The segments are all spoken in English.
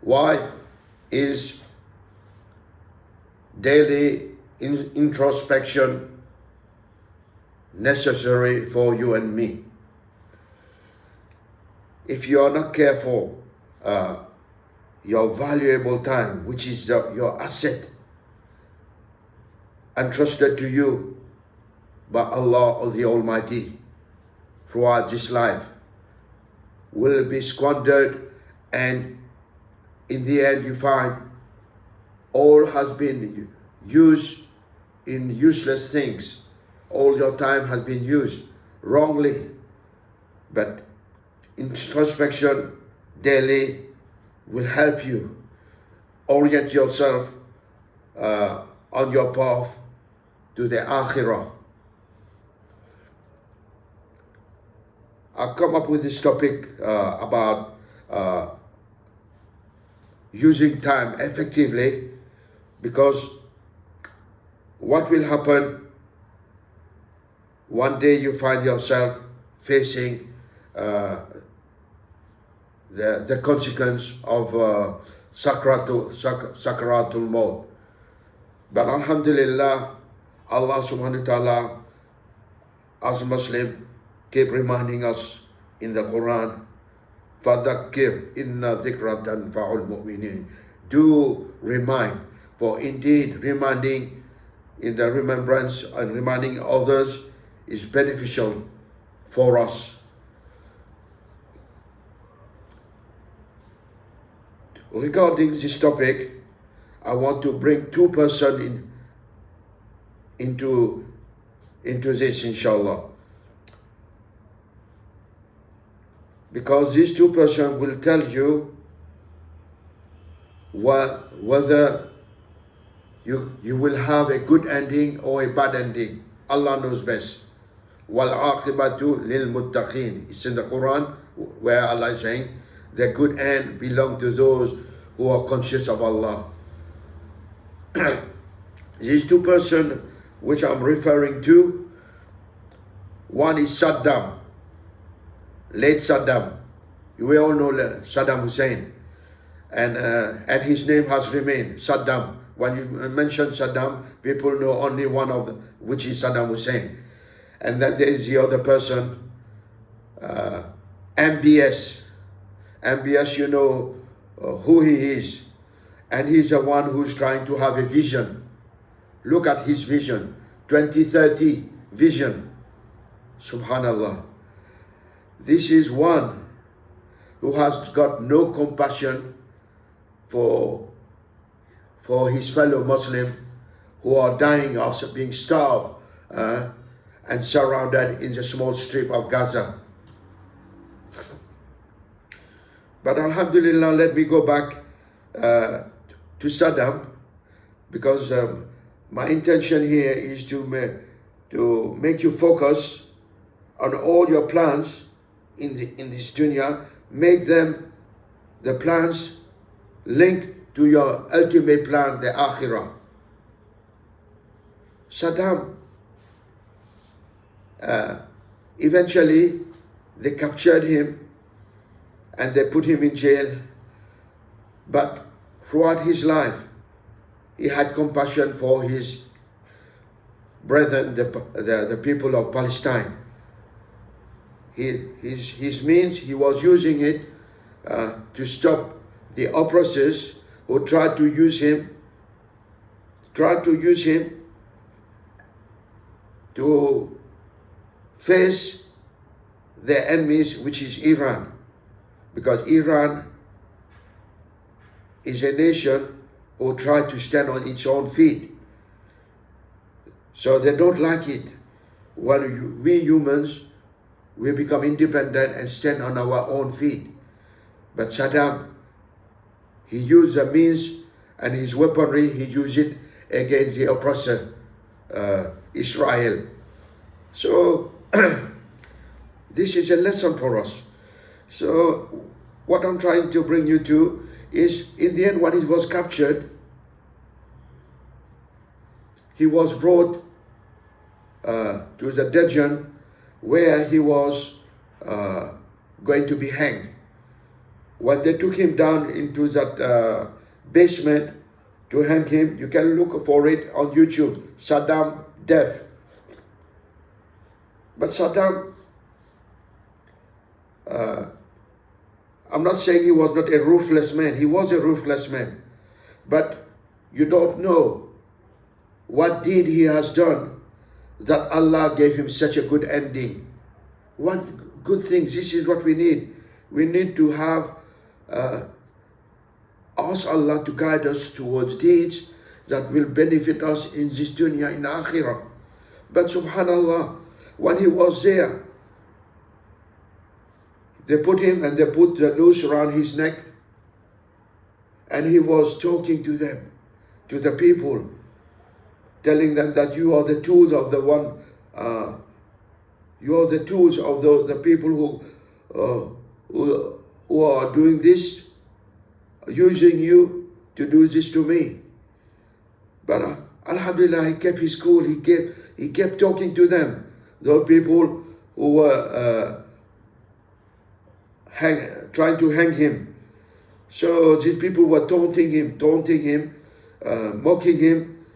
Why is daily introspection necessary for you and me? If you are not careful, your valuable time, which is your asset, entrusted to you by Allah the Almighty throughout this life, will be squandered, and in the end you find all has been used in useless things. All your time has been used wrongly. But introspection daily will help you orient yourself on your path to the Akhirah. I've come up with this topic about using time effectively, because what will happen one day you find yourself facing the consequence of Sakratul Maut. But Alhamdulillah, Allah subhanahu wa ta'ala, as a Muslim, keep reminding us in the Quran, فَذَكِّرْ إِنَّ ذِكْرَ تَنْفَعُ الْمُؤْمِنِينَ. Do remind, for indeed reminding in the remembrance and reminding others is beneficial for us. Regarding this topic, I want to bring two persons into this, inshallah. Because these two persons will tell you whether you will have a good ending or a bad ending. Allah knows best. وَالْعَاقِبَةُ لِلْمُتَّقِينَ. It's in the Quran where Allah is saying, the good end belongs to those who are conscious of Allah. These two persons which I'm referring to, one is Saddam, late Saddam. We all know Saddam Hussein, and his name has remained Saddam. When you mention Saddam, people know only one of them, which is Saddam Hussein. And then there is the other person, MBS. MBS, you know who he is. And he's the one who's trying to have a vision. Look at his vision, 2030 vision. Subhanallah. This is one who has got no compassion for his fellow Muslim who are dying, also being starved and surrounded in the small strip of Gaza. But Alhamdulillah, let me go back to Saddam, because my intention here is to make you focus on all your plans in this dunya. Make them the plans linked to your ultimate plan, the Akhirah. Saddam, eventually they captured him and they put him in jail. But throughout his life, he had compassion for his brethren, the people of Palestine. His means, he was using it to stop the oppressors who tried to use him to face their enemies, which is Iran. Because Iran is a nation who tried to stand on its own feet. So they don't like it when we humans, we become independent and stand on our own feet. But Saddam, he used the means and his weaponry, he used it against the oppressor, Israel. So this is a lesson for us. So what I'm trying to bring you to is, in the end, when he was captured, he was brought to the dungeon where he was going to be hanged. when they took him down into that basement to hang him, you can look for it on YouTube, Saddam death. But Saddam, I'm not saying he was not a ruthless man. He was a ruthless man. But you don't know what deed he has done that Allah gave him such a good ending. What good things. This is what we need. We need to have, ask Allah to guide us towards deeds that will benefit us in this dunya, in akhirah. But subhanallah, when he was there, they put him and they put the noose around his neck, and he was talking to them, to the people, telling them that you are the tools of the one, you are the tools of the people who are doing this, using you to do this to me. But alhamdulillah, he kept his cool. He kept talking to them, those people who were trying to hang him. So these people were taunting him, mocking him,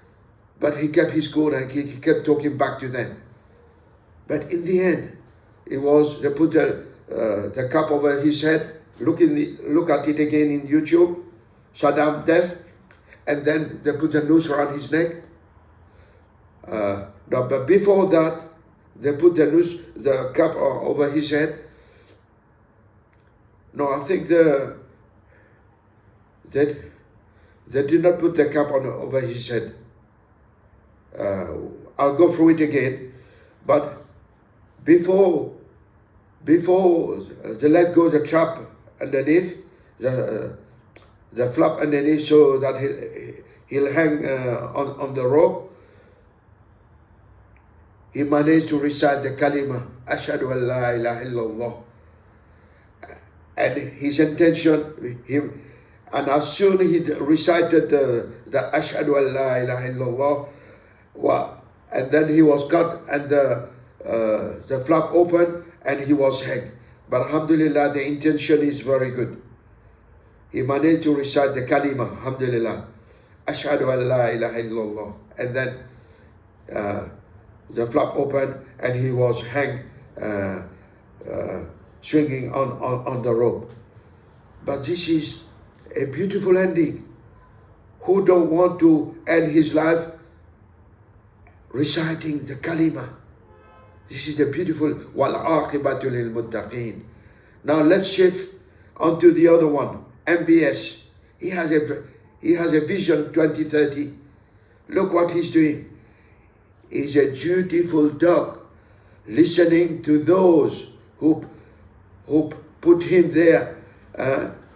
but he kept his cool and he kept talking back to them. But in the end, they put the cup over his head. Look at it again in YouTube, Saddam death, and then they put the noose around his neck. But before that, they put the cup over his head. No, I think they did not put the cap over his head. I'll go through it again. But before they let go the trap underneath, the flap underneath, so that he'll hang on the rope, he managed to recite the kalima, Ashhadu an la ilaha illallah. And his intention, and as soon as he recited the Ashhadu an la ilaha illallah, and then he was cut and the flap opened and he was hanged. But alhamdulillah, the intention is very good. He managed to recite the kalima, alhamdulillah, Ashhadu an la ilaha illallah, and then the flap opened and he was hanged, swinging on the rope. But this is a beautiful ending. Who don't want to end his life reciting the kalima? This is the beautiful wal aqibatu lil muttaqin. Now let's shift onto the other one, MBS. He has a vision 2030. Look what he's doing. He's a dutiful dog, listening to those who put him there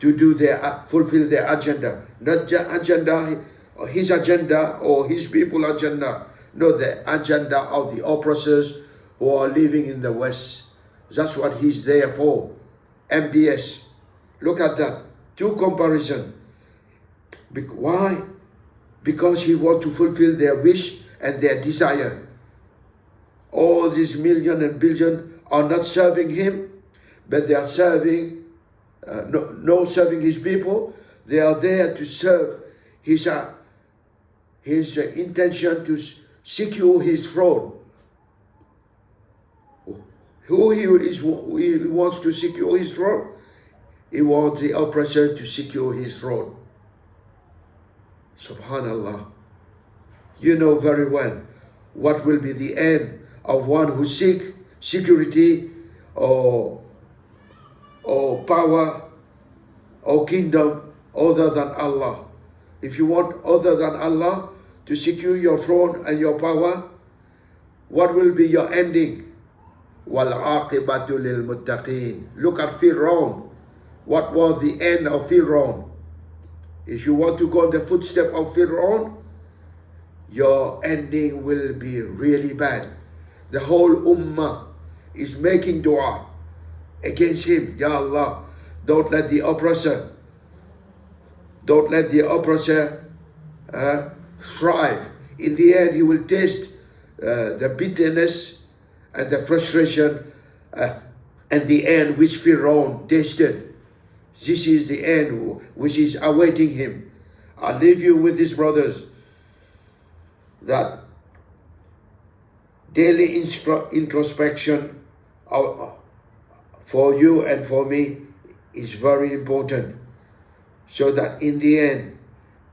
to fulfill their agenda. Not the agenda, his agenda or his people's agenda. No, the agenda of the oppressors who are living in the West. That's what he's there for. MBS. Look at that. Two comparison. Why? Because he wants to fulfill their wish and their desire. All these million and billion are not serving him, but they are serving, serving his people. They are there to serve his intention to secure his throne. Who he wants to secure his throne? He wants the oppressor to secure his throne. Subhanallah. You know very well what will be the end of one who seeks security or power or kingdom other than Allah. If you want other than Allah to secure your throne and your power, what will be your ending? Wal aqibatu lil muttaqin. Look at Fir'aun. What was the end of Fir'aun? If you want to go in the footsteps of Fir'aun, your ending will be really bad. The whole ummah is making dua against him. Ya Allah, don't let the oppressor thrive. In the end, he will taste the bitterness and the frustration and the end which Fir'aun tasted. This is the end which is awaiting him. I leave you with these brothers, that daily introspection for you and for me is very important, so that in the end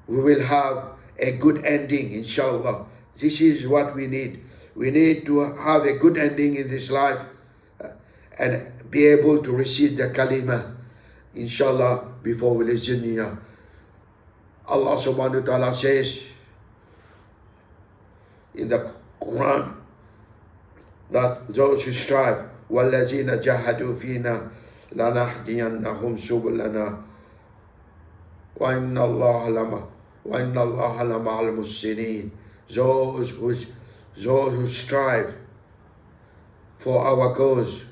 we will have a good ending, inshallah. This is what we need. We need to have a good ending in this life and be able to receive the kalima, inshallah, before we leave dunya. Allah subhanahu wa ta'ala says in the Quran that those who strive, وَالَّذِينَ جَاهَدُوا فِينَا لَنَهْدِيَنَّهُمْ سُبُلَنَا وَإِنَّ اللَّهَ لَمَعَ الْمُحْسِنِينَ. Those who strive for our cause,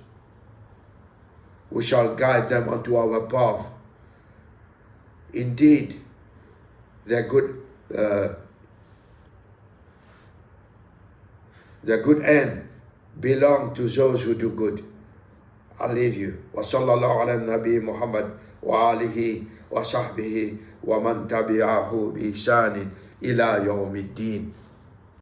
we shall guide them onto our path. Indeed, the good end belong to those who do good. I leave you. Wa sallallahu ala nabi Muhammad wa alihi wa sahbihi wa man tabi'ahu bi ihsanin ila yawmiddin.